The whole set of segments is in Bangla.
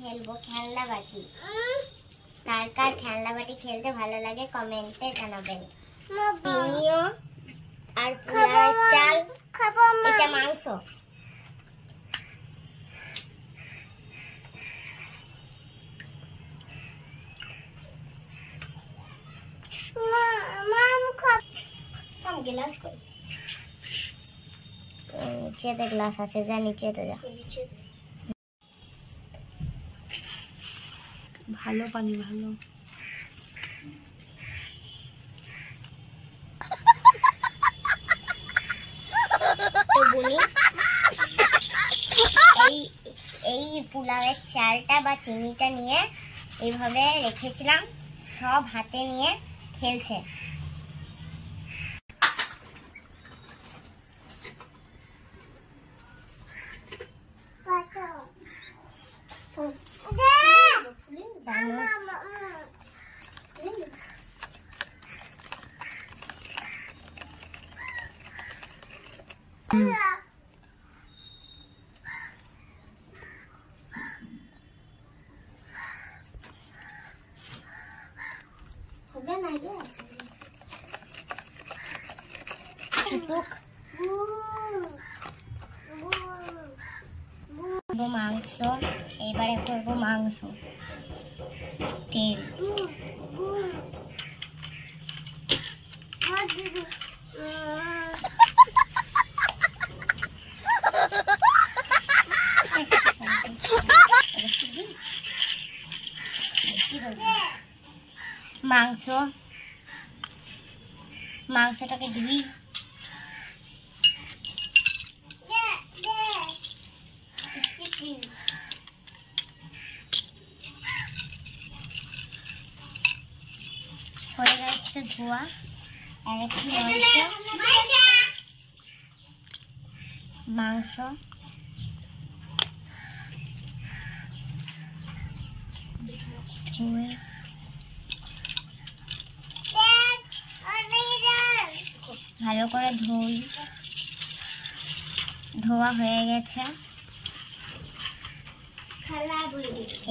খেলবো খেলনা বাটি। কার কার খেলনা বাটি খেলতে ভালো লাগে কমেন্টে জানাবেন। চিনিও আর পোলাওয়ের চাল, এটা মাংস। গ্লাস কই? নিচেতে গ্লাস আছে, যা নিচেতে যা। ভালো পানি ভালো। তো বলি এই পোলাওয়ের চালটা বা চিনিটা নিয়ে এইভাবে রেখেছিলাম, সব হাতে নিয়ে খেলছে। মাংস, এবারে করবো মাংস। তেল মাংসটাকে ধুই, হয়ে যাচ্ছে ধোয়া। আর একটু মাংস ধুয়ে ভালো করে ধোয়া হয়ে গেছে।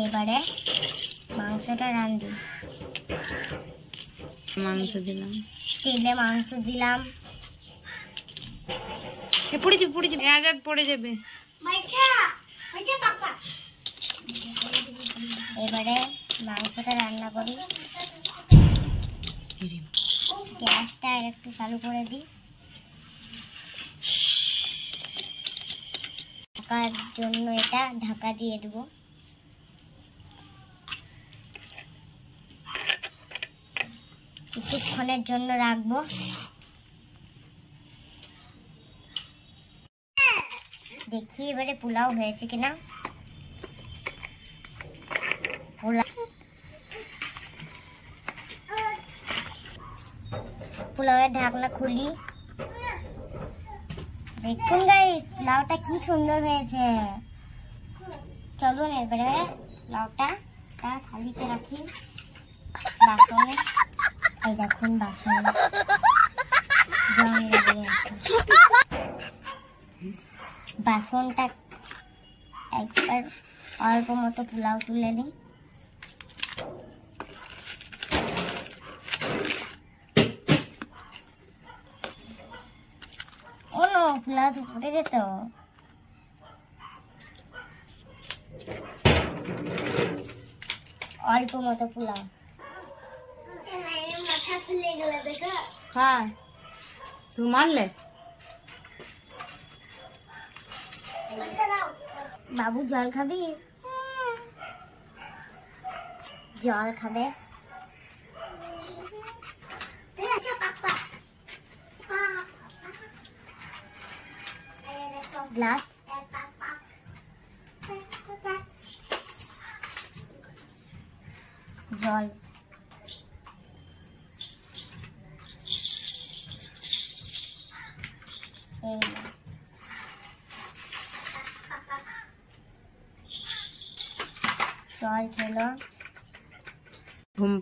এবারে মাংসটা রাঁধি। মাংস দিলাম, তেলে মাংস দিলাম। পড়ে যাবে আজাদ, পড়ে যাবে। এবারে মাংসটা রান্না করি। গ্যাসটা একটু চালু করে দিই। ঢাকার জন্য এটা ঢাকা দিয়ে দেবো। কিছুক্ষণের জন্য রাখবো। দেখি এবারে পোলাও হয়েছে কিনা। পোলাওয়ের ঢাকনা খুলি। দেখুন গাইস, পোলাওটা কি সুন্দর হয়েছে। চলুন এবারে পোলাওটা থালিতে রাখি, বাসনে। এই দেখুন বাসন জং লেগে আছে। বাসনটা একবার অল্প মতো পোলাও তুলে নিই। ও নো, পোলাও তো ফুটে যেত। অল্প মতো পোলাও। মাথা তুলে গেল দেখো। হ্যাঁ, তুই মারলে। বাবু জল খাবি? জল খাবে? গ্লাস জল। এই জল খেলো, ঘুম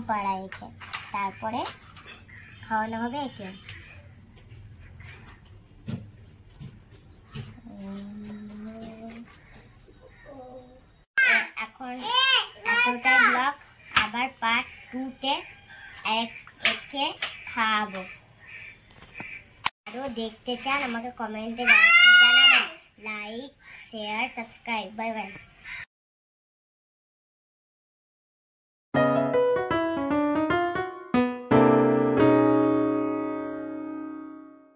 পাড়ায় একে। তারপরে খাওয়ানো হবে একে। পার্ট 2 তে একে খাওয়াবো। আরো দেখতে চান আমাকে কমেন্টে জানাবেন। Like, share, subscribe. Bye bye.